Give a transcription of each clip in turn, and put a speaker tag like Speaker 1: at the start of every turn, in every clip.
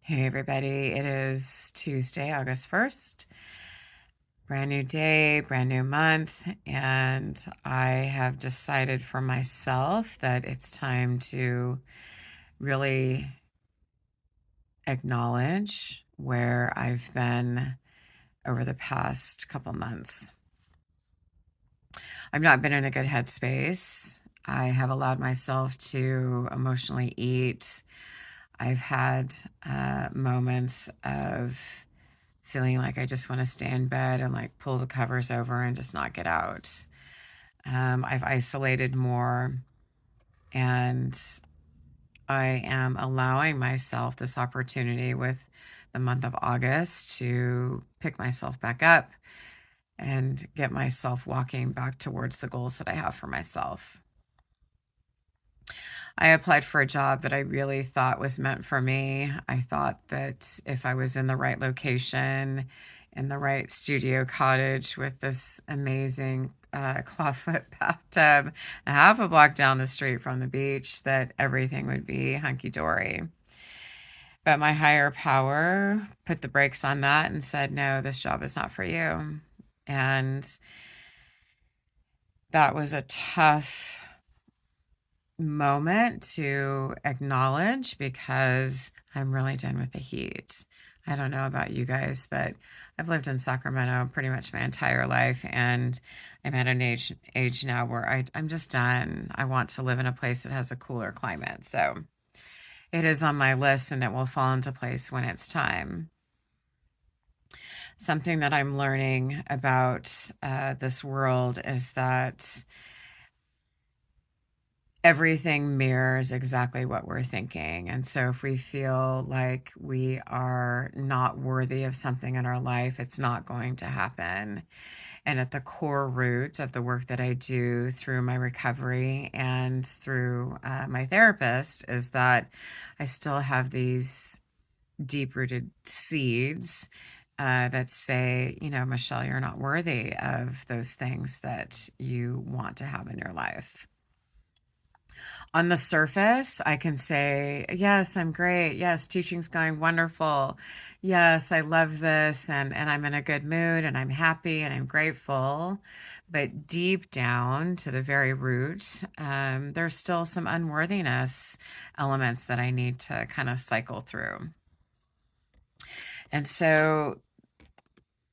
Speaker 1: Hey, everybody. It is Tuesday, August 1st. Brand new day, brand new month. And I have decided for myself that it's time to really acknowledge where I've been over the past couple months. I've not been in a good headspace. I have allowed myself to emotionally eat. I've had moments of feeling like I just want to stay in bed and like pull the covers over and just not get out. I've isolated more, and I am allowing myself this opportunity with the month of August to pick myself back up and get myself walking back towards the goals that I have for myself. I applied for a job that I really thought was meant for me. I thought that if I was in the right location, in the right studio cottage with this amazing clawfoot bathtub, a half a block down the street from the beach, that everything would be hunky dory. But my higher power put the brakes on that and said, no, this job is not for you. And that was a tough moment to acknowledge because I'm really done with the heat. I don't know about you guys, but I've lived in Sacramento pretty much my entire life, and I'm at an age now where I'm just done. I want to live in a place that has a cooler climate. So it is on my list and it will fall into place when it's time. Something that I'm learning about this world is that everything mirrors exactly what we're thinking. And so if we feel like we are not worthy of something in our life, it's not going to happen. And at the core root of the work that I do through my recovery and through my therapist is that I still have these deep rooted seeds that say, Michelle, you're not worthy of those things that you want to have in your life. On the surface, I can say, yes, I'm great. Yes, teaching's going wonderful. Yes, I love this, and I'm in a good mood and I'm happy and I'm grateful. But deep down to the very root, there's still some unworthiness elements that I need to kind of cycle through. And so,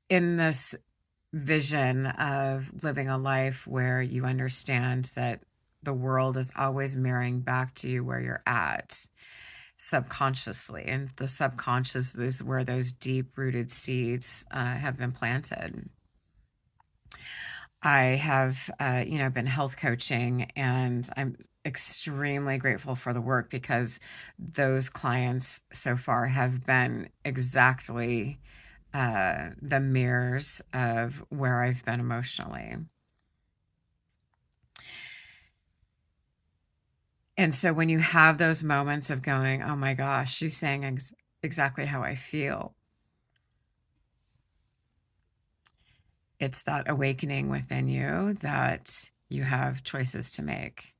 Speaker 1: in this vision of living a life where you understand that the world is always mirroring back to you where you're at subconsciously, and the subconscious is where those deep rooted seeds have been planted. I have been health coaching, and I'm extremely grateful for the work because those clients so far have been exactly the mirrors of where I've been emotionally. And so when you have those moments of going, oh my gosh, she's saying exactly how I feel, it's that awakening within you that you have choices to make.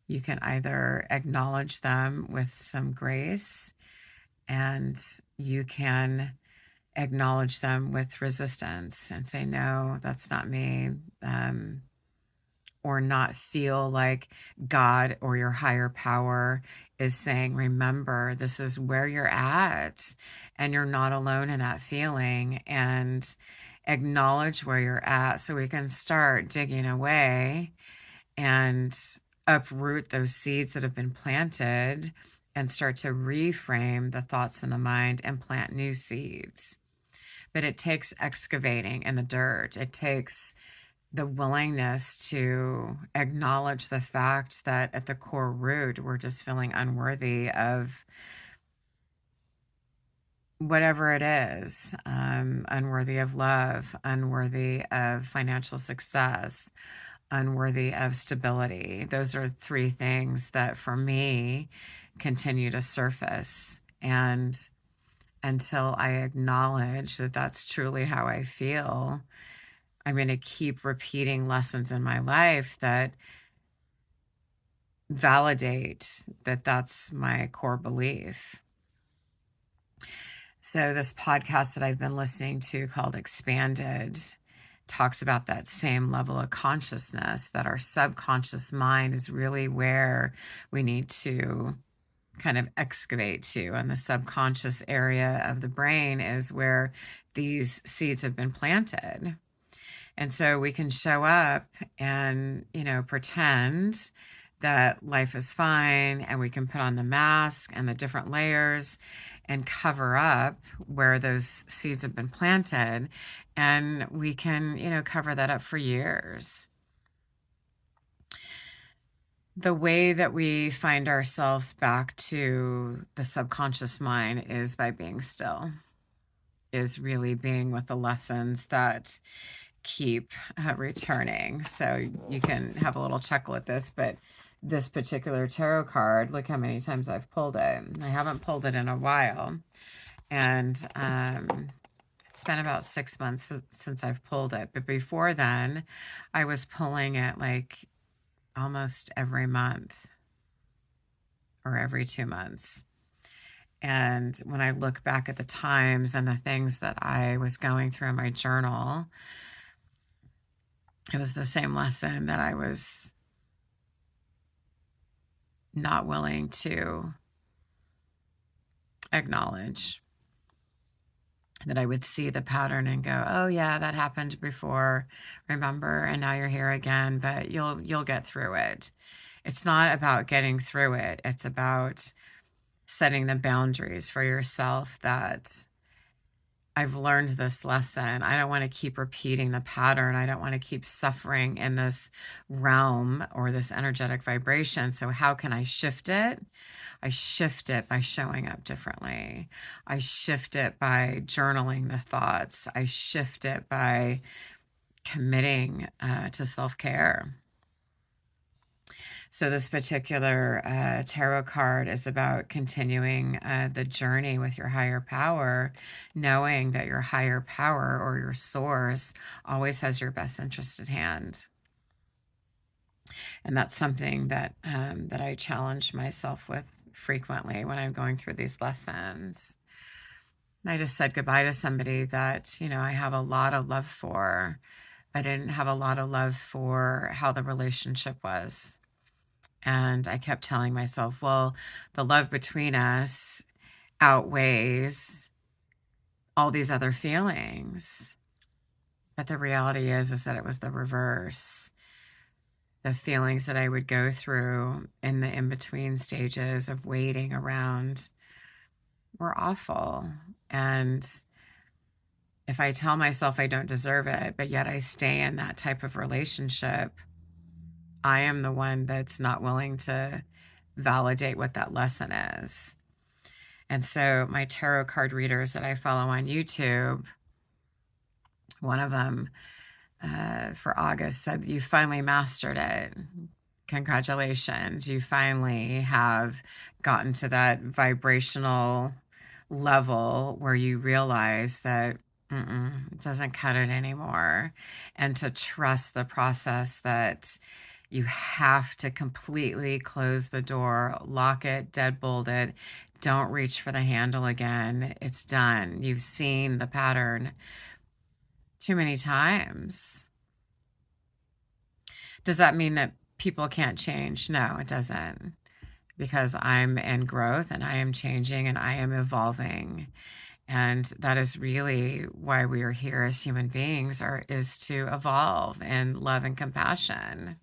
Speaker 1: You can either acknowledge them with some grace, and you can acknowledge them with resistance and say, no, that's not me. Um, or not feel like God or your higher power is saying, remember, this is where you're at, and you're not alone in that feeling, and acknowledge where you're at so we can start digging away and uproot those seeds that have been planted and start to reframe the thoughts in the mind and plant new seeds. But it takes excavating in the dirt. It takes the willingness to acknowledge the fact that at the core root, we're just feeling unworthy of whatever it is, unworthy of love, unworthy of financial success, unworthy of stability. Those are three things that for me continue to surface. And until I acknowledge that that's truly how I feel, I'm going to keep repeating lessons in my life that validate that that's my core belief. So, this podcast that I've been listening to called Expanded talks about that same level of consciousness, that our subconscious mind is really where we need to kind of excavate to. And the subconscious area of the brain is where these seeds have been planted. And so we can show up and, pretend that life is fine, and we can put on the mask and the different layers and cover up where those seeds have been planted. And we can, cover that up for years. The way that we find ourselves back to the subconscious mind is by being still, is really being with the lessons that keep returning. So you can have a little chuckle at this, but this particular tarot card, look how many times I've pulled it. I haven't pulled it in a while. And it's been about 6 months since I've pulled it. But before then, I was pulling it like almost every month or every 2 months. And when I look back at the times and the things that I was going through in my journal, it was the same lesson that I was not willing to acknowledge. That I would see the pattern and go, oh yeah, that happened before, remember, and now you're here again, but you'll get through it. It's not about getting through it. It's about setting the boundaries for yourself that I've learned this lesson. I don't want to keep repeating the pattern. I don't want to keep suffering in this realm or this energetic vibration. So how can I shift it? I shift it by showing up differently. I shift it by journaling the thoughts. I shift it by committing to self-care. So this particular tarot card is about continuing the journey with your higher power, knowing that your higher power or your source always has your best interest at hand. And that's something that that I challenge myself with frequently when I'm going through these lessons. I just said goodbye to somebody that, I have a lot of love for. I didn't have a lot of love for how the relationship was. And I kept telling myself, well, the love between us outweighs all these other feelings. But the reality is that it was the reverse. The feelings that I would go through in the in-between stages of waiting around were awful. And if I tell myself I don't deserve it, but yet I stay in that type of relationship, I am the one that's not willing to validate what that lesson is. And so my tarot card readers that I follow on YouTube, one of them for August said, you finally mastered it. Congratulations. You finally have gotten to that vibrational level where you realize that it doesn't cut it anymore. And to trust the process that you have to completely close the door, lock it, deadbolt it. Don't reach for the handle again. It's done. You've seen the pattern too many times. Does that mean that people can't change? No, it doesn't. Because I'm in growth and I am changing and I am evolving. And that is really why we are here as human beings, is to evolve in love and compassion.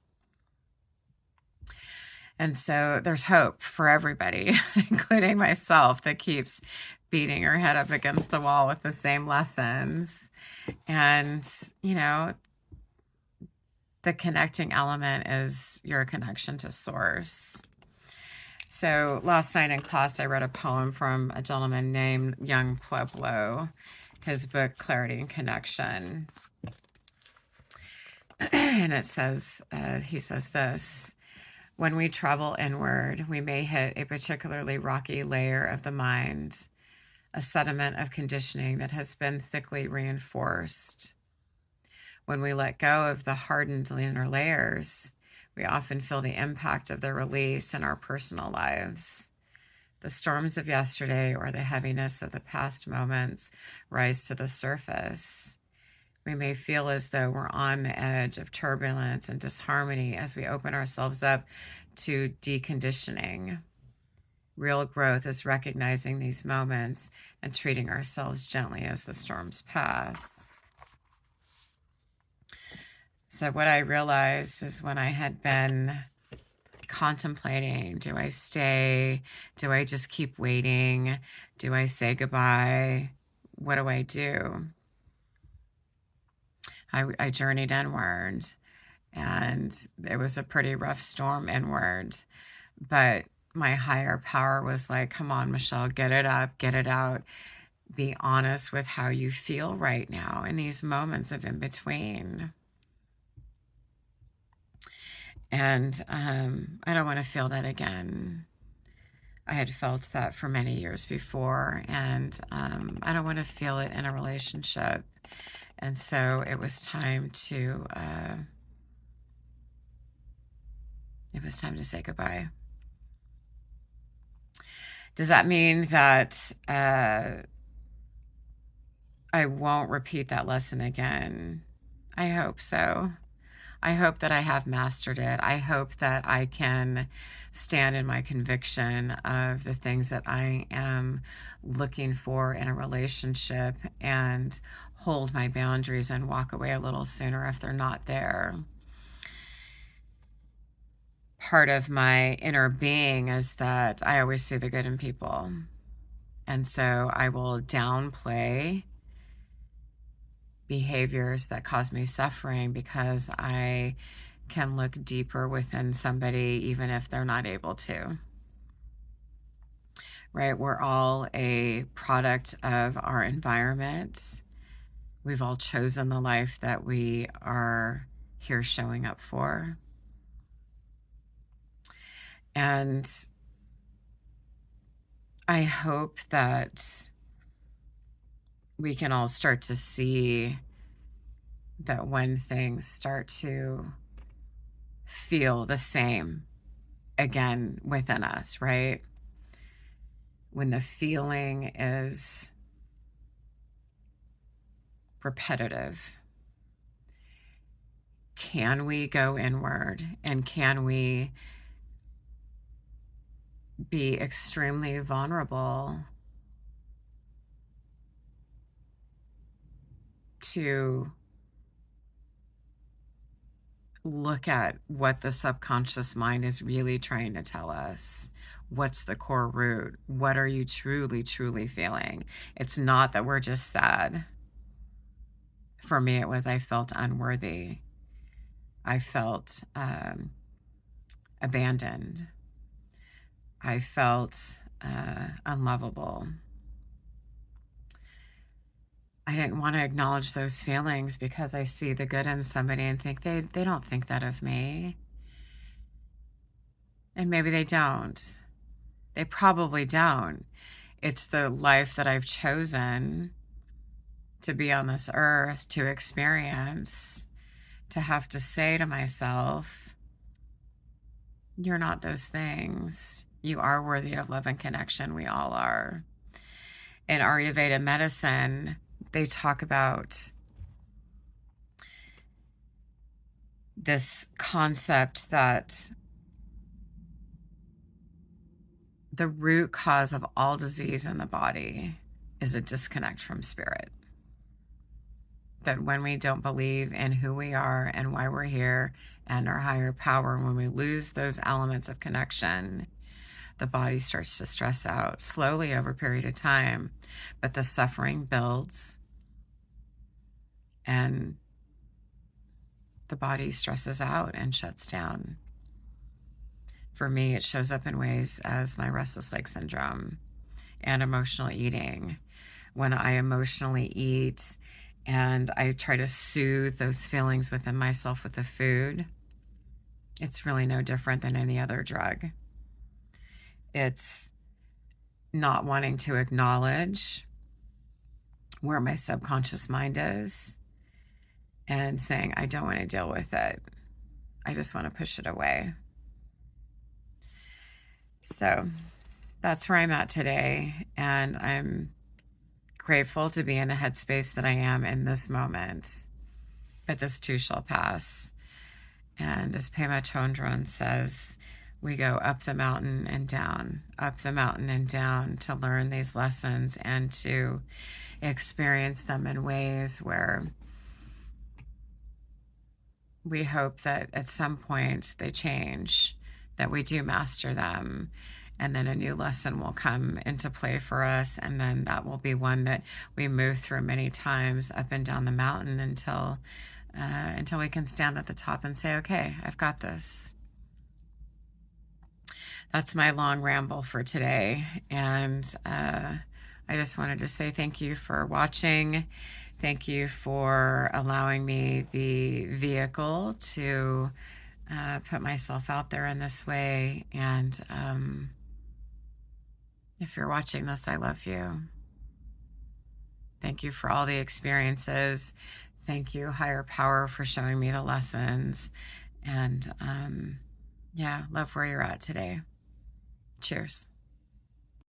Speaker 1: And so there's hope for everybody, including myself, that keeps beating her head up against the wall with the same lessons. And, the connecting element is your connection to source. So last night in class, I read a poem from a gentleman named Yung Pueblo, his book, Clarity and Connection. And it says, he says this: when we travel inward, we may hit a particularly rocky layer of the mind, a sediment of conditioning that has been thickly reinforced. When we let go of the hardened inner layers, we often feel the impact of their release in our personal lives. The storms of yesterday or the heaviness of the past moments rise to the surface. We may feel as though we're on the edge of turbulence and disharmony as we open ourselves up to deconditioning. Real growth is recognizing these moments and treating ourselves gently as the storms pass. So, what I realized is when I had been contemplating, do I stay? Do I just keep waiting? Do I say goodbye? What do I do? I journeyed inward, and it was a pretty rough storm inward. But my higher power was like, come on, Michelle, get it up, get it out. Be honest with how you feel right now in these moments of in between. And I don't want to feel that again. I had felt that for many years before, and I don't want to feel it in a relationship. And so it was time to say goodbye. Does that mean that I won't repeat that lesson again? I hope so. I hope that I have mastered it. I hope that I can stand in my conviction of the things that I am looking for in a relationship and hold my boundaries and walk away a little sooner if they're not there. Part of my inner being is that I always see the good in people. And so I will downplay behaviors that cause me suffering because I can look deeper within somebody even if they're not able to. Right? We're all a product of our environment. We've all chosen the life that we are here showing up for. And I hope that we can all start to see that when things start to feel the same again within us, right? When the feeling is repetitive, can we go inward and can we be extremely vulnerable to look at what the subconscious mind is really trying to tell us? What's the core root? What are you truly, truly feeling? It's not that we're just sad. For me, it was I felt unworthy. I felt abandoned. I felt unlovable. I didn't want to acknowledge those feelings because I see the good in somebody and think they don't think that of me. And maybe they don't. They probably don't. It's the life that I've chosen to be on this earth, to experience, to have to say to myself, you're not those things. You are worthy of love and connection. We all are. In Ayurveda medicine, they talk about this concept that the root cause of all disease in the body is a disconnect from spirit. That when we don't believe in who we are and why we're here and our higher power, when we lose those elements of connection, the body starts to stress out slowly over a period of time, but the suffering builds and the body stresses out and shuts down. For me, it shows up in ways as my restless leg syndrome and emotional eating. When I emotionally eat and I try to soothe those feelings within myself with the food, it's really no different than any other drug. It's not wanting to acknowledge where my subconscious mind is and saying, I don't want to deal with it. I just want to push it away. So that's where I'm at today. And I'm grateful to be in the headspace that I am in this moment. But this too shall pass. And as Pema Chondron says, we go up the mountain and down, up the mountain and down to learn these lessons and to experience them in ways where we hope that at some point they change, that we do master them, and then a new lesson will come into play for us. And then that will be one that we move through many times up and down the mountain until we can stand at the top and say, okay, I've got this. That's my long ramble for today. And I just wanted to say thank you for watching. Thank you for allowing me the vehicle to put myself out there in this way. And if you're watching this, I love you. Thank you for all the experiences. Thank you, higher power, for showing me the lessons. And yeah, love where you're at today. Cheers.